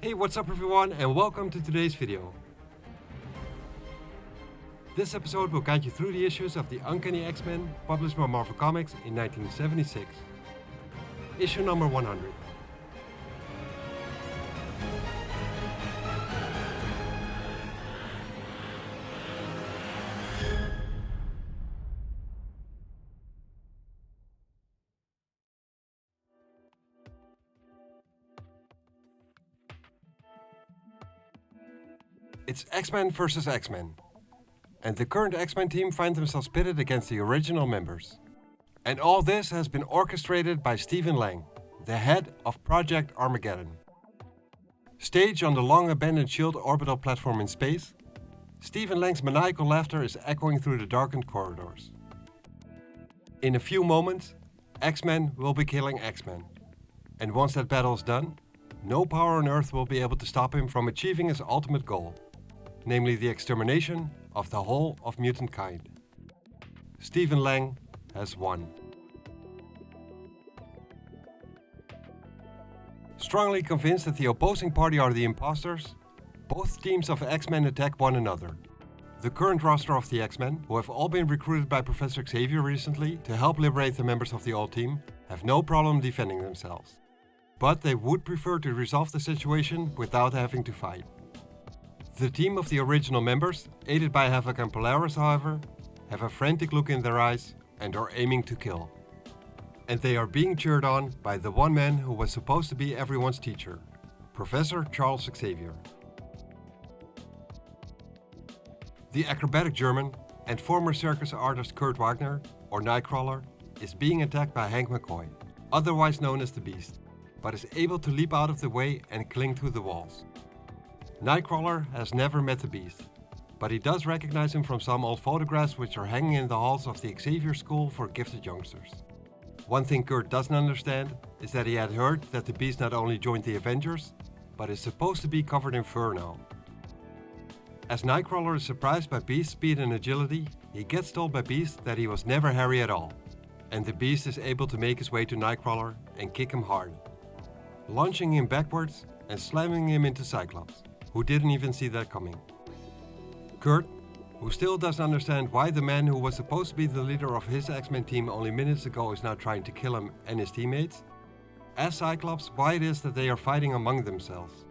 Hey, what's up everyone, and welcome to today's video. This episode will guide you through the issues of the Uncanny X-Men published by Marvel Comics in 1976. Issue number 100. It's X-Men vs. X-Men, and the current X-Men team find themselves pitted against the original members. And all this has been orchestrated by Stephen Lang, the head of Project Armageddon. Staged on the long-abandoned SHIELD orbital platform in space, Stephen Lang's maniacal laughter is echoing through the darkened corridors. In a few moments, X-Men will be killing X-Men, and once that battle is done, no power on Earth will be able to stop him from achieving his ultimate goal, namely the extermination of the whole of mutant kind. Stephen Lang has won. Strongly convinced that the opposing party are the imposters, both teams of X-Men attack one another. The current roster of the X-Men, who have all been recruited by Professor Xavier recently to help liberate the members of the old team, have no problem defending themselves. But they would prefer to resolve the situation without having to fight. The team of the original members, aided by Havoc and Polaris however, have a frantic look in their eyes and are aiming to kill. And they are being cheered on by the one man who was supposed to be everyone's teacher, Professor Charles Xavier. The acrobatic German and former circus artist Kurt Wagner, or Nightcrawler, is being attacked by Hank McCoy, otherwise known as the Beast, but is able to leap out of the way and cling to the walls. Nightcrawler has never met the Beast, but he does recognize him from some old photographs which are hanging in the halls of the Xavier School for Gifted Youngsters. One thing Kurt doesn't understand is that he had heard that the Beast not only joined the Avengers, but is supposed to be covered in fur now. As Nightcrawler is surprised by Beast's speed and agility, he gets told by Beast that he was never Harry at all, and the Beast is able to make his way to Nightcrawler and kick him hard, launching him backwards and slamming him into Cyclops, who didn't even see that coming. Kurt, who still doesn't understand why the man who was supposed to be the leader of his X-Men team only minutes ago is now trying to kill him and his teammates, asks Cyclops why it is that they are fighting among themselves.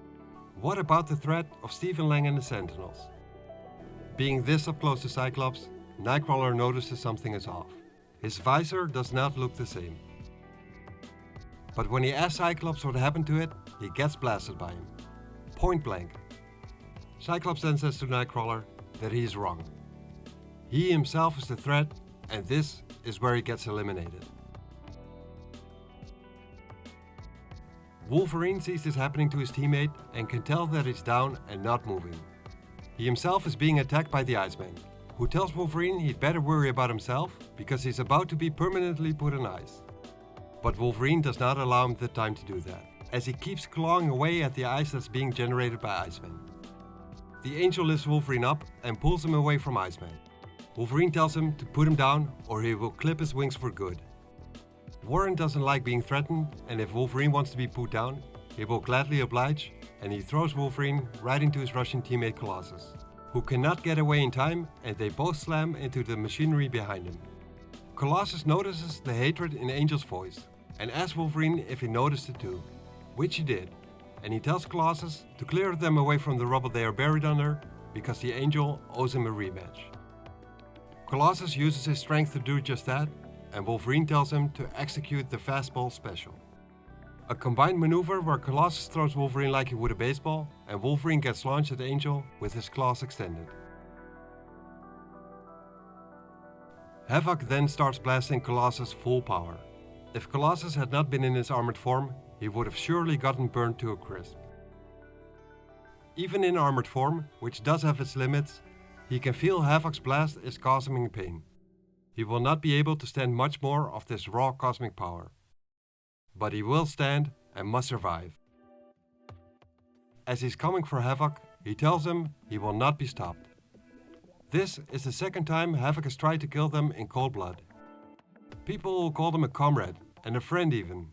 What about the threat of Stephen Lang and the Sentinels? Being this up close to Cyclops, Nightcrawler notices something is off. His visor does not look the same. But when he asks Cyclops what happened to it, he gets blasted by him. Point blank. Cyclops then says to Nightcrawler that he is wrong. He himself is the threat, and this is where he gets eliminated. Wolverine sees this happening to his teammate and can tell that he's down and not moving. He himself is being attacked by the Iceman, who tells Wolverine he'd better worry about himself because he's about to be permanently put on ice. But Wolverine does not allow him the time to do that, as he keeps clawing away at the ice that's being generated by Iceman. The Angel lifts Wolverine up and pulls him away from Iceman. Wolverine tells him to put him down or he will clip his wings for good. Warren doesn't like being threatened, and if Wolverine wants to be put down, he will gladly oblige, and he throws Wolverine right into his Russian teammate Colossus, who cannot get away in time, and they both slam into the machinery behind him. Colossus notices the hatred in Angel's voice and asks Wolverine if he noticed it too, which he did, and he tells Colossus to clear them away from the rubble they are buried under because the Angel owes him a rematch. Colossus uses his strength to do just that, and Wolverine tells him to execute the fastball special. A combined maneuver where Colossus throws Wolverine like he would a baseball, and Wolverine gets launched at Angel with his claws extended. Havoc then starts blasting Colossus full power. If Colossus had not been in his armored form, he would have surely gotten burned to a crisp. Even in armored form, which does have its limits, he can feel Havoc's blast is causing him pain. He will not be able to stand much more of this raw cosmic power. But he will stand and must survive. As he's coming for Havoc, he tells him he will not be stopped. This is the second time Havoc has tried to kill them in cold blood. People will call them a comrade, and a friend even,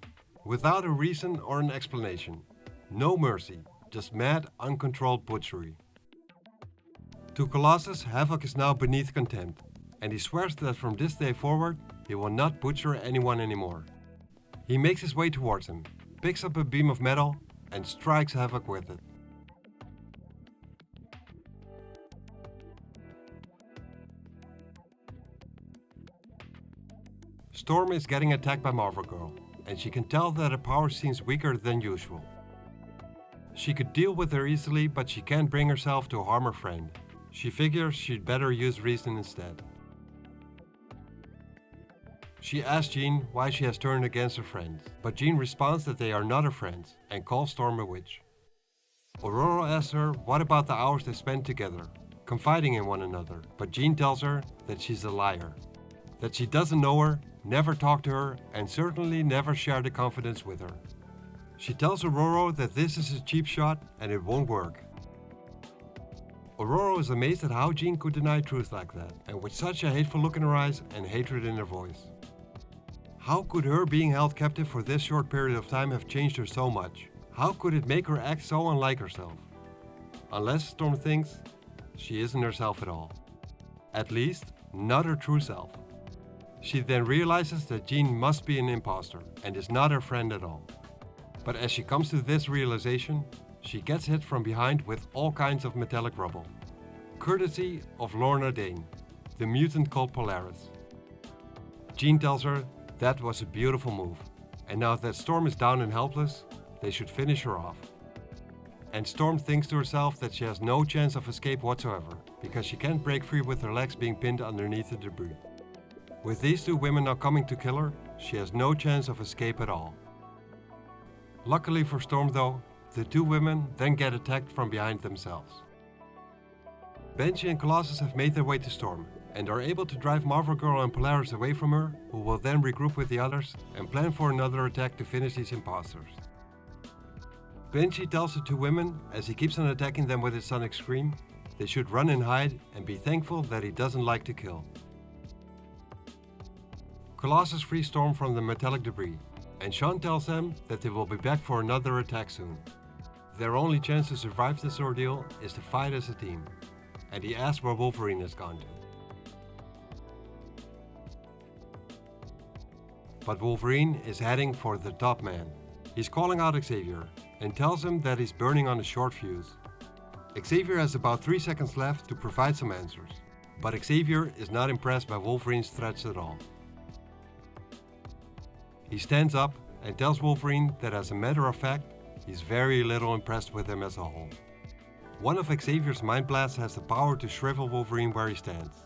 without a reason or an explanation. No mercy, just mad, uncontrolled butchery. To Colossus, Havoc is now beneath contempt, and he swears that from this day forward, he will not butcher anyone anymore. He makes his way towards him, picks up a beam of metal, and strikes Havoc with it. Storm is getting attacked by Marvel Girl, and she can tell that her power seems weaker than usual. She could deal with her easily, but she can't bring herself to harm her friend. She figures she'd better use reason instead. She asks Jean why she has turned against her friends, but Jean responds that they are not her friends and calls Storm a witch. Aurora asks her what about the hours they spent together, confiding in one another, but Jean tells her that she's a liar, that she doesn't know her, never talked to her, and certainly never shared the confidence with her. She tells Aurora that this is a cheap shot and it won't work. Aurora is amazed at how Jean could deny truth like that, and with such a hateful look in her eyes and hatred in her voice. How could her being held captive for this short period of time have changed her so much? How could it make her act so unlike herself? Unless Storm thinks she isn't herself at all. At least, not her true self. She then realizes that Jean must be an imposter and is not her friend at all. But as she comes to this realization, she gets hit from behind with all kinds of metallic rubble, courtesy of Lorna Dane, the mutant called Polaris. Jean tells her that was a beautiful move, and now that Storm is down and helpless, they should finish her off. And Storm thinks to herself that she has no chance of escape whatsoever, because she can't break free with her legs being pinned underneath the debris. With these two women now coming to kill her, she has no chance of escape at all. Luckily for Storm though, the two women then get attacked from behind themselves. Banshee and Colossus have made their way to Storm, and are able to drive Marvel Girl and Polaris away from her, who will then regroup with the others and plan for another attack to finish these imposters. Banshee tells the two women, as he keeps on attacking them with his sonic scream, they should run and hide and be thankful that he doesn't like to kill. Colossus frees Storm from the metallic debris, and Sean tells them that they will be back for another attack soon. Their only chance to survive this ordeal is to fight as a team, and he asks where Wolverine has gone to. But Wolverine is heading for the top man. He's calling out Xavier, and tells him that he's burning on a short fuse. Xavier has about 3 seconds left to provide some answers, but Xavier is not impressed by Wolverine's threats at all. He stands up and tells Wolverine that as a matter of fact, he's very little impressed with him as a whole. One of Xavier's mind blasts has the power to shrivel Wolverine where he stands.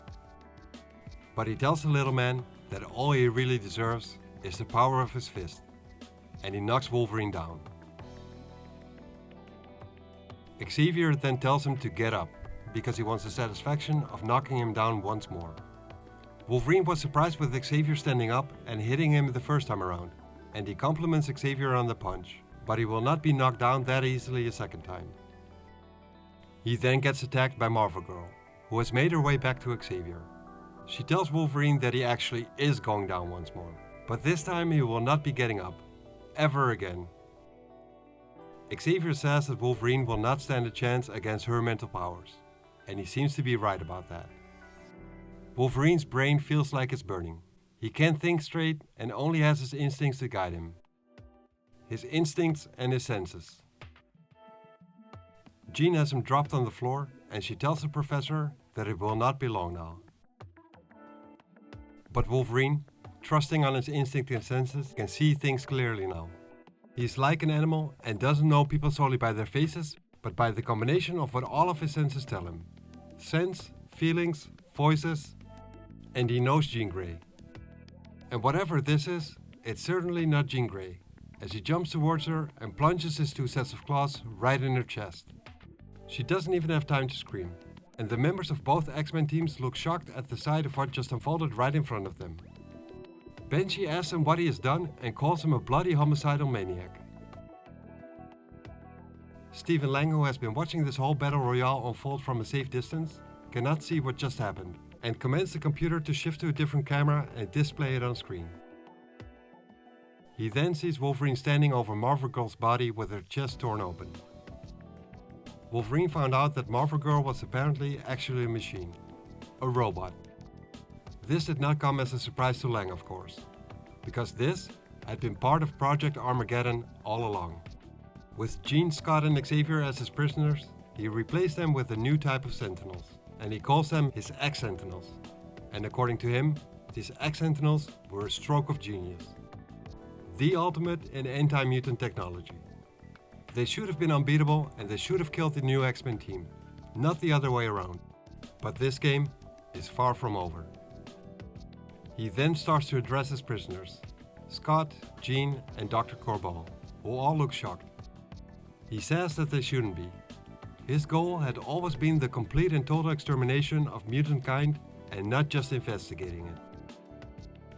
But he tells the little man that all he really deserves is the power of his fist, and he knocks Wolverine down. Xavier then tells him to get up, because he wants the satisfaction of knocking him down once more. Wolverine was surprised with Xavier standing up and hitting him the first time around, and he compliments Xavier on the punch, but he will not be knocked down that easily a second time. He then gets attacked by Marvel Girl, who has made her way back to Xavier. She tells Wolverine that he actually is going down once more, but this time he will not be getting up, ever again. Xavier says that Wolverine will not stand a chance against her mental powers, and he seems to be right about that. Wolverine's brain feels like it's burning. He can't think straight and only has his instincts to guide him. His instincts and his senses. Jean has him dropped on the floor, and she tells the professor that it will not be long now. But Wolverine, trusting on his instinct and senses, can see things clearly now. He's like an animal and doesn't know people solely by their faces, but by the combination of what all of his senses tell him. Sense, feelings, voices, and he knows Jean Grey. And whatever this is, it's certainly not Jean Grey, as he jumps towards her and plunges his 2 sets of claws right in her chest. She doesn't even have time to scream, and the members of both X-Men teams look shocked at the sight of what just unfolded right in front of them. Banshee asks him what he has done and calls him a bloody homicidal maniac. Stephen Lang, who has been watching this whole battle royale unfold from a safe distance, cannot see what just happened, and commands the computer to shift to a different camera and display it on screen. He then sees Wolverine standing over Marvel Girl's body with her chest torn open. Wolverine found out that Marvel Girl was apparently actually a machine, a robot. This did not come as a surprise to Lang, of course, because this had been part of Project Armageddon all along. With Jean, Scott and Xavier as his prisoners, he replaced them with a new type of Sentinels, and he calls them his X-Sentinels. And according to him, these X-Sentinels were a stroke of genius. The ultimate in anti-mutant technology. They should have been unbeatable and they should have killed the new X-Men team, not the other way around. But this game is far from over. He then starts to address his prisoners, Scott, Jean and Dr. Corbeau, who all look shocked. He says that they shouldn't be. His goal had always been the complete and total extermination of mutant kind and not just investigating it.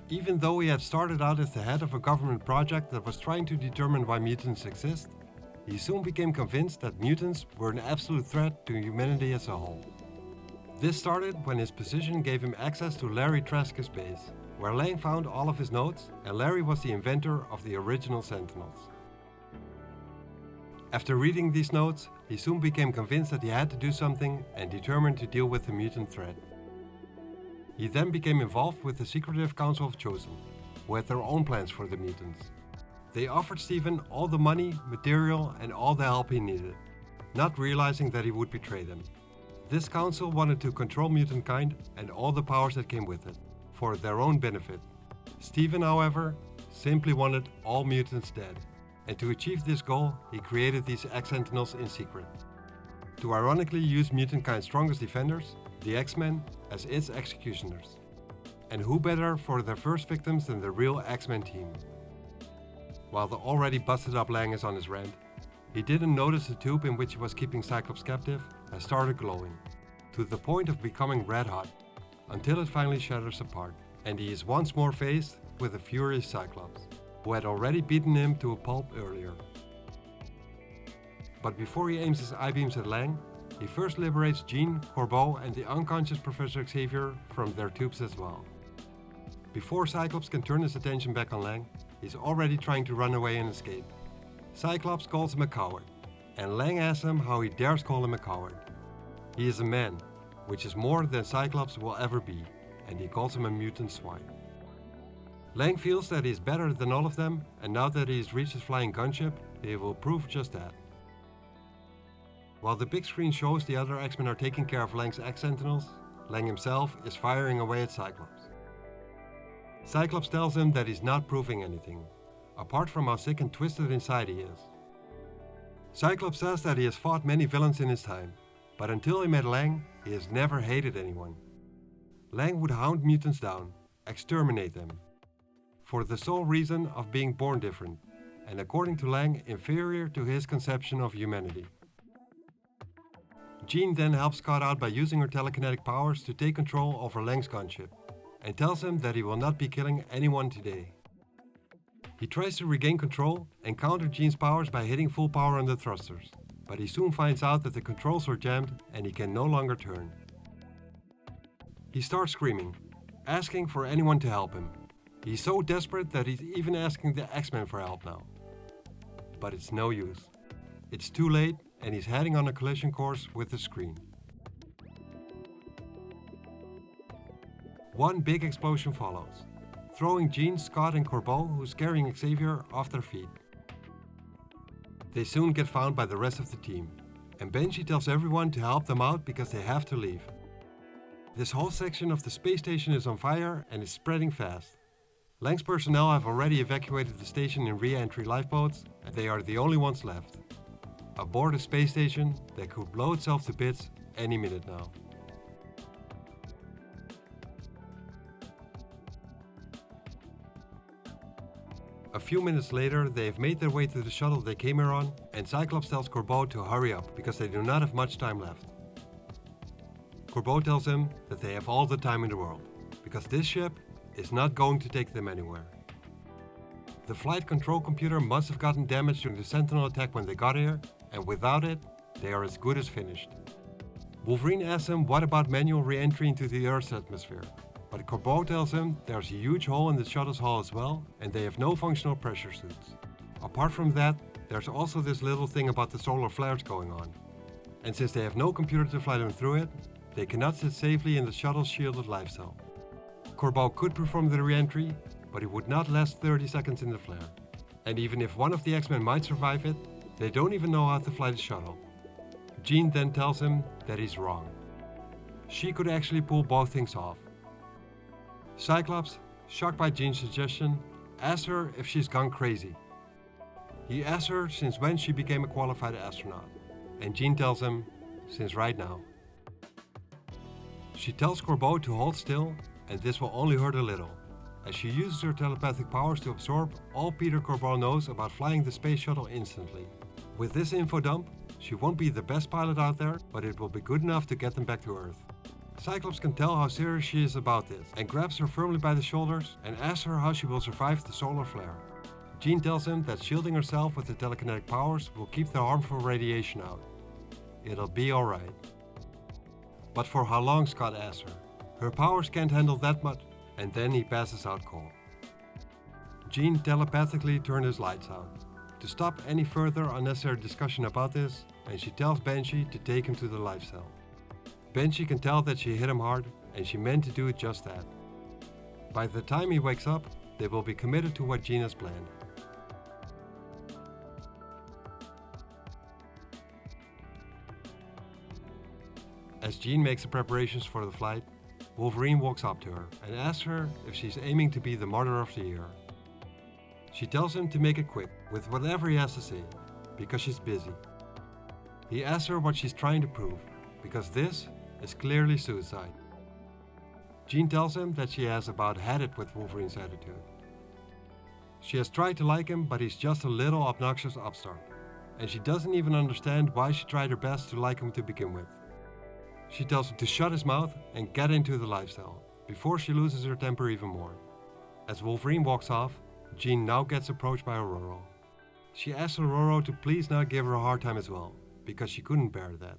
Even though he had started out as the head of a government project that was trying to determine why mutants exist, he soon became convinced that mutants were an absolute threat to humanity as a whole. This started when his position gave him access to Larry Trask's base, where Lang found all of his notes, and Larry was the inventor of the original Sentinels. After reading these notes, he soon became convinced that he had to do something and determined to deal with the mutant threat. He then became involved with the secretive Council of Chosen, who had their own plans for the mutants. They offered Stephen all the money, material and all the help he needed, not realizing that he would betray them. This council wanted to control mutant kind and all the powers that came with it, for their own benefit. Stephen, however, simply wanted all mutants dead, and to achieve this goal, he created these X-Sentinels in secret. To ironically use mutant kind's strongest defenders, the X-Men, as its executioners. And who better for their first victims than the real X-Men team? While the already busted up Lang is on his rant, he didn't notice the tube in which he was keeping Cyclops captive has started glowing, to the point of becoming red hot, until it finally shatters apart, and he is once more faced with a furious Cyclops, who had already beaten him to a pulp earlier. But before he aims his I-beams at Lang, he first liberates Jean, Corbeau and the unconscious Professor Xavier from their tubes as well. Before Cyclops can turn his attention back on Lang, he's already trying to run away and escape. Cyclops calls him a coward, and Lang asks him how he dares call him a coward. He is a man, which is more than Cyclops will ever be, and he calls him a mutant swine. Lang feels that he is better than all of them, and now that he has reached his flying gunship, he will prove just that. While the big screen shows the other X-Men are taking care of Lang's X-Sentinels, Lang himself is firing away at Cyclops. Cyclops tells him that he's not proving anything, apart from how sick and twisted inside he is. Cyclops says that he has fought many villains in his time, but until he met Lang, he has never hated anyone. Lang would hound mutants down, exterminate them, for the sole reason of being born different, and according to Lang, inferior to his conception of humanity. Jean then helps Scott out by using her telekinetic powers to take control over Lang's gunship, and tells him that he will not be killing anyone today. He tries to regain control and counter Jean's powers by hitting full power on the thrusters, but he soon finds out that the controls are jammed and he can no longer turn. He starts screaming, asking for anyone to help him. He's so desperate that he's even asking the X-Men for help now. But it's no use. It's too late and he's heading on a collision course with the screen. One big explosion follows, throwing Jean, Scott and Corbeau, who's carrying Xavier, off their feet. They soon get found by the rest of the team, and Benji tells everyone to help them out because they have to leave. This whole section of the space station is on fire and is spreading fast. Lang's personnel have already evacuated the station in re-entry lifeboats, and they are the only ones left. Aboard a space station that could blow itself to bits any minute now. A few minutes later, they have made their way to the shuttle they came here on, and Cyclops tells Corbeau to hurry up because they do not have much time left. Corbeau tells him that they have all the time in the world, because this ship is not going to take them anywhere. The flight control computer must have gotten damaged during the Sentinel attack when they got here, and without it, they are as good as finished. Wolverine asks him what about manual re-entry into the Earth's atmosphere, but Corbeau tells him there's a huge hole in the shuttle's hull as well, and they have no functional pressure suits. Apart from that, there's also this little thing about the solar flares going on. and since they have no computer to fly them through it, they cannot sit safely in the shuttle's shielded life cell. Corbeau could perform the re-entry, but he would not last 30 seconds in the flare. And even if one of the X-Men might survive it, they don't even know how to fly the shuttle. Jean then tells him that he's wrong. She could actually pull both things off. Cyclops, shocked by Jean's suggestion, asks her if she's gone crazy. He asks her since when she became a qualified astronaut, and Jean tells him, since right now. She tells Corbeau to hold still, and this will only hurt a little, as she uses her telepathic powers to absorb all Peter Corbeau knows about flying the space shuttle instantly. With this info dump, she won't be the best pilot out there, but it will be good enough to get them back to Earth. Cyclops can tell how serious she is about this, and grabs her firmly by the shoulders and asks her how she will survive the solar flare. Jean tells him that shielding herself with the telekinetic powers will keep the harmful radiation out. It'll be alright. But for how long, Scott asks her. Her powers can't handle that much, and then he passes out cold. Jean telepathically turns his lights out, to stop any further unnecessary discussion about this, and she tells Banshee to take him to the life cell. Banshee can tell that she hit him hard, and she meant to do just that. By the time he wakes up, they will be committed to what Jean has planned. As Jean makes the preparations for the flight, Wolverine walks up to her and asks her if she's aiming to be the Martyr of the Year. She tells him to make it quick with whatever he has to say, because she's busy. He asks her what she's trying to prove, because this is clearly suicide. Jean tells him that she has about had it with Wolverine's attitude. She has tried to like him, but he's just a little obnoxious upstart, and she doesn't even understand why she tried her best to like him to begin with. She tells him to shut his mouth and get into the life cell, before she loses her temper even more. As Wolverine walks off, Jean now gets approached by Aurora. She asks Aurora to please not give her a hard time as well, because she couldn't bear that.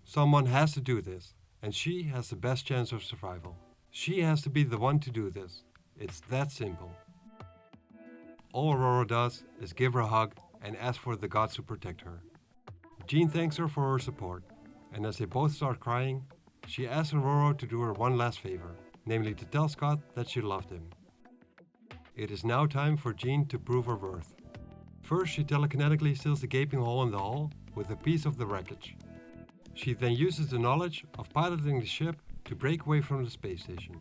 Someone has to do this, and she has the best chance of survival. She has to be the one to do this. It's that simple. All Aurora does is give her a hug and ask for the gods to protect her. Jean thanks her for her support, and as they both start crying, she asks Aurora to do her one last favor, namely to tell Scott that she loved him. It is now time for Jean to prove her worth. First, she telekinetically seals the gaping hole in the hull with a piece of the wreckage. She then uses the knowledge of piloting the ship to break away from the space station.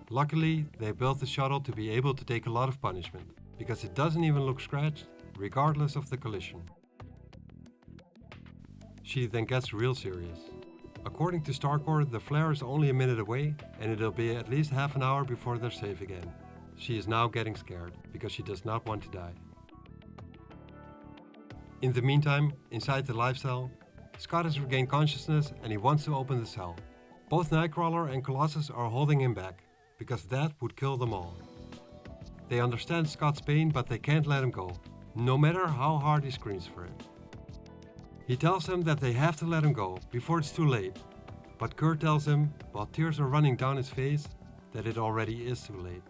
Luckily, they built the shuttle to be able to take a lot of punishment, because it doesn't even look scratched, regardless of the collision. She then gets real serious. According to Starcore, the flare is only a minute away, and it'll be at least half an hour before they're safe again. She is now getting scared, because she does not want to die. In the meantime, inside the life cell, Scott has regained consciousness and he wants to open the cell. Both Nightcrawler and Colossus are holding him back, because that would kill them all. They understand Scott's pain, but they can't let him go, no matter how hard he screams for it. He tells them that they have to let him go before it's too late, but Kurt tells him, while tears are running down his face, that it already is too late.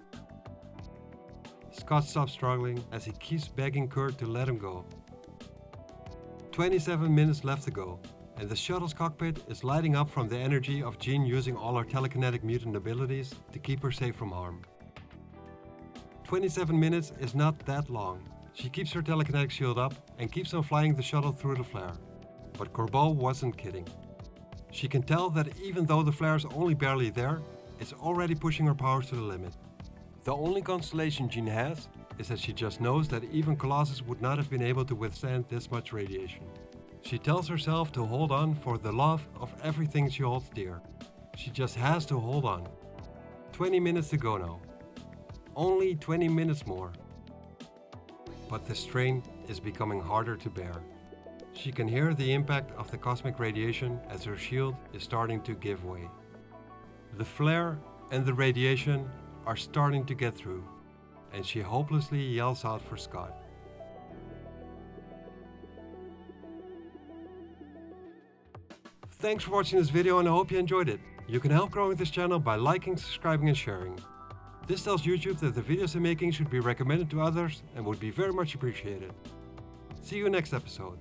Scott stops struggling as he keeps begging Kurt to let him go. 27 minutes left to go, and the shuttle's cockpit is lighting up from the energy of Jean using all her telekinetic mutant abilities to keep her safe from harm. 27 minutes is not that long. She keeps her telekinetic shield up and keeps on flying the shuttle through the flare. But Corbeau wasn't kidding. She can tell that even though the flare is only barely there, it's already pushing her powers to the limit. The only consolation Jean has is that she just knows that even Colossus would not have been able to withstand this much radiation. She tells herself to hold on for the love of everything she holds dear. She just has to hold on. 20 minutes to go now. Only 20 minutes more. But the strain is becoming harder to bear. She can hear the impact of the cosmic radiation as her shield is starting to give way. The flare and the radiation are starting to get through, and she hopelessly yells out for Scott. Thanks for watching this video, and I hope you enjoyed it. You can help growing this channel by liking, subscribing and sharing. This tells YouTube that the videos I'm making should be recommended to others and would be very much appreciated. See you next episode.